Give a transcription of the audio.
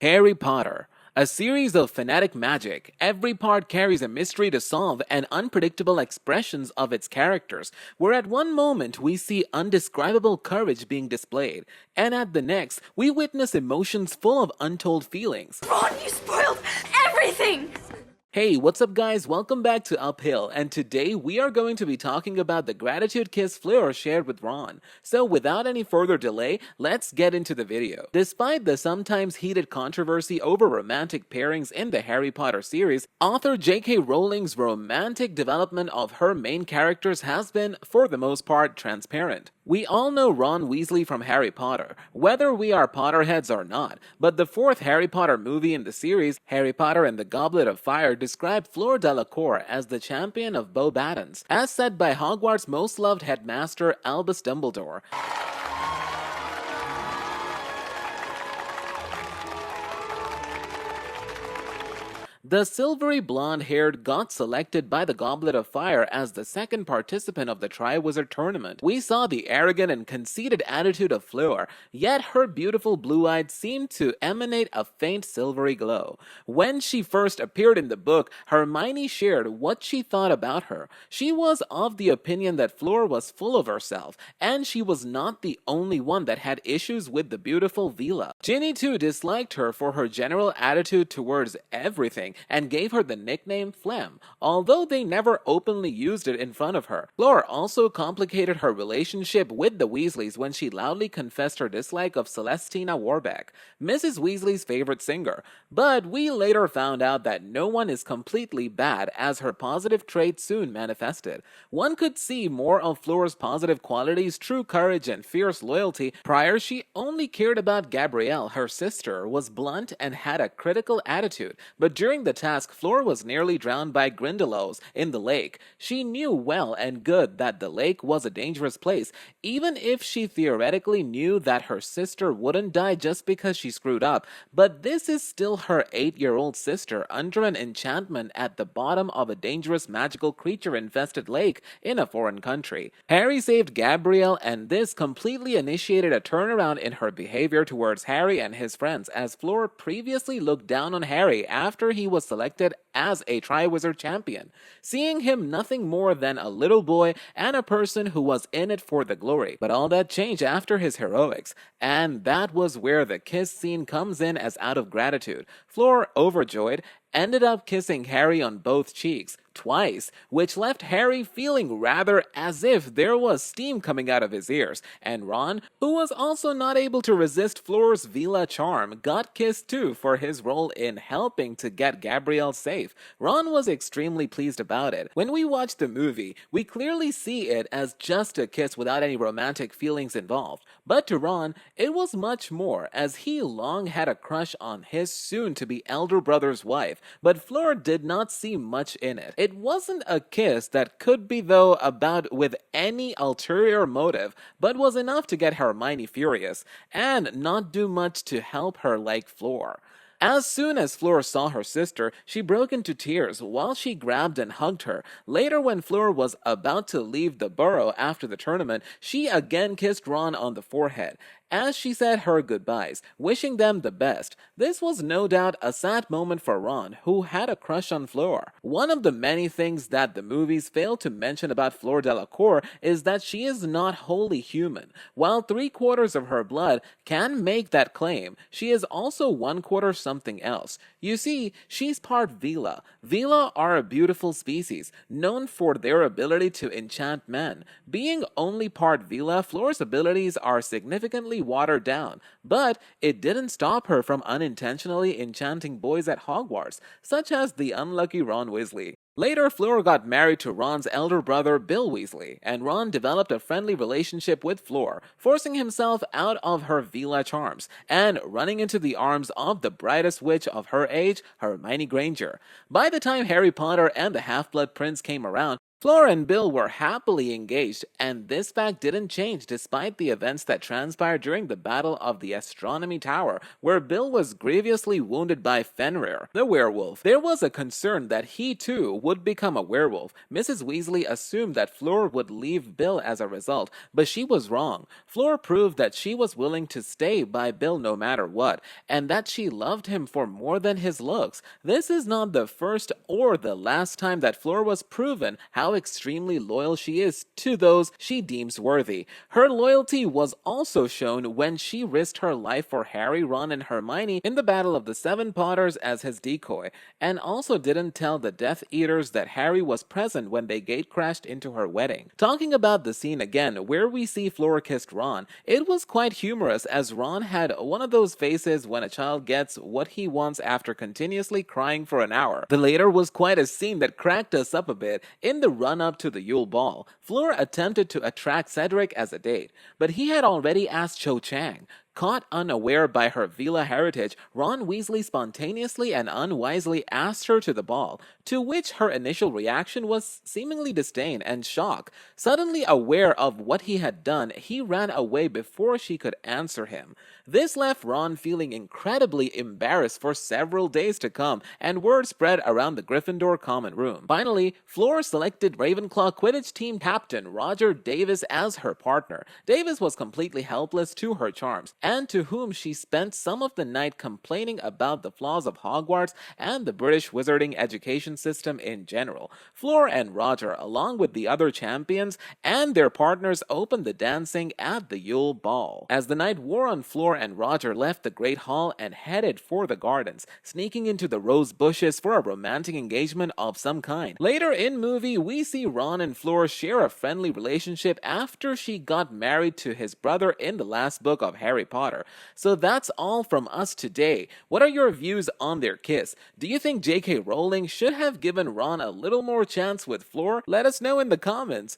Harry Potter, a series of fanatic magic. Every part carries a mystery to solve and unpredictable expressions of its characters, where at one moment we see undescribable courage being displayed, and at the next we witness emotions full of untold feelings. Ron, you spoiled everything! Hey, what's up guys? Welcome back to Uphill, and today we are going to be talking about the gratitude kiss Fleur shared with Ron. So without any further delay, let's get into the video. Despite the sometimes heated controversy over romantic pairings in the Harry Potter series, author J.K. Rowling's romantic development of her main characters has been, for the most part, transparent. We all know Ron Weasley from Harry Potter, whether we are Potterheads or not, but the fourth Harry Potter movie in the series, Harry Potter and the Goblet of Fire, described Fleur Delacour as the champion of Beauxbatons, as said by Hogwarts' most loved headmaster Albus Dumbledore. The silvery blonde-haired got selected by the Goblet of Fire as the second participant of the Triwizard Tournament. We saw the arrogant and conceited attitude of Fleur, yet her beautiful blue eyes seemed to emanate a faint silvery glow. When she first appeared in the book, Hermione shared what she thought about her. She was of the opinion that Fleur was full of herself, and she was not the only one that had issues with the beautiful Veela. Ginny too disliked her for her general attitude towards everything, and gave her the nickname Phlegm, although they never openly used it in front of her. Fleur also complicated her relationship with the Weasleys when she loudly confessed her dislike of Celestina Warbeck, Mrs. Weasley's favorite singer, but we later found out that no one is completely bad, as her positive traits soon manifested. One could see more of Fleur's positive qualities, true courage and fierce loyalty. Prior, she only cared about Gabrielle, her sister, was blunt and had a critical attitude, but during the task, Fleur was nearly drowned by Grindylows in the lake. She knew well and good that the lake was a dangerous place, even if she theoretically knew that her sister wouldn't die just because she screwed up. But this is still her 8-year-old sister under an enchantment at the bottom of a dangerous magical creature-infested lake in a foreign country. Harry saved Gabrielle, and this completely initiated a turnaround in her behavior towards Harry and his friends, as Fleur previously looked down on Harry after he was selected as a Triwizard champion, seeing him nothing more than a little boy and a person who was in it for the glory. But all that changed after his heroics, and that was where the kiss scene comes in, as out of gratitude, Fleur, overjoyed, ended up kissing Harry on both cheeks, twice, which left Harry feeling rather as if there was steam coming out of his ears, and Ron, who was also not able to resist Fleur's Veela charm, got kissed too for his role in helping to get Gabrielle safe. Ron was extremely pleased about it. When we watch the movie, we clearly see it as just a kiss without any romantic feelings involved, but to Ron, it was much more, as he long had a crush on his soon-to-be elder brother's wife, but Fleur did not see much in it. It wasn't a kiss that could be, though, about with any ulterior motive, but was enough to get Hermione furious, and not do much to help her like Fleur. As soon as Fleur saw her sister, she broke into tears while she grabbed and hugged her. Later, when Fleur was about to leave the burrow after the tournament, she again kissed Ron on the forehead, as she said her goodbyes, wishing them the best. This was no doubt a sad moment for Ron, who had a crush on Fleur. One of the many things that the movies fail to mention about Fleur Delacour is that she is not wholly human. While 3/4 of her blood can make that claim, she is also 1/4 something else. You see, she's part Veela. Veela are a beautiful species, known for their ability to enchant men. Being only part Veela, Fleur's abilities are significantly watered down, but it didn't stop her from unintentionally enchanting boys at Hogwarts, such as the unlucky Ron Weasley. Later, Fleur got married to Ron's elder brother, Bill Weasley, and Ron developed a friendly relationship with Fleur, forcing himself out of her Veela charms and running into the arms of the brightest witch of her age, Hermione Granger. By the time Harry Potter and the Half-Blood Prince came around, Fleur and Bill were happily engaged, and this fact didn't change despite the events that transpired during the Battle of the Astronomy Tower, where Bill was grievously wounded by Fenrir, the werewolf. There was a concern that he too would become a werewolf. Mrs. Weasley assumed that Fleur would leave Bill as a result, but she was wrong. Fleur proved that she was willing to stay by Bill no matter what, and that she loved him for more than his looks. This is not the first or the last time that Fleur was proven how extremely loyal she is to those she deems worthy. Her loyalty was also shown when she risked her life for Harry, Ron, and Hermione in the Battle of the Seven Potters as his decoy, and also didn't tell the Death Eaters that Harry was present when they gatecrashed into her wedding. Talking about the scene again, where we see Fleur kissed Ron, it was quite humorous as Ron had one of those faces when a child gets what he wants after continuously crying for an hour. The later was quite a scene that cracked us up a bit. In the run-up to the Yule Ball, Fleur attempted to attract Cedric as a date, but he had already asked Cho Chang. Caught unaware by her Vila heritage, Ron Weasley spontaneously and unwisely asked her to the ball, to which her initial reaction was seemingly disdain and shock. Suddenly aware of what he had done, he ran away before she could answer him. This left Ron feeling incredibly embarrassed for several days to come, and word spread around the Gryffindor common room. Finally, Fleur selected Ravenclaw Quidditch team captain Roger Davis as her partner. Davis was completely helpless to her charms, and to whom she spent some of the night complaining about the flaws of Hogwarts and the British wizarding education system in general. Fleur and Roger, along with the other champions and their partners, opened the dancing at the Yule Ball. As the night wore on, Fleur and Roger left the Great Hall and headed for the gardens, sneaking into the rose bushes for a romantic engagement of some kind. Later in movie, we see Ron and Fleur share a friendly relationship after she got married to his brother in the last book of Harry Potter. So that's all from us today. What are your views on their kiss? Do you think J.K. Rowling should have given Ron a little more chance with Fleur? Let us know in the comments.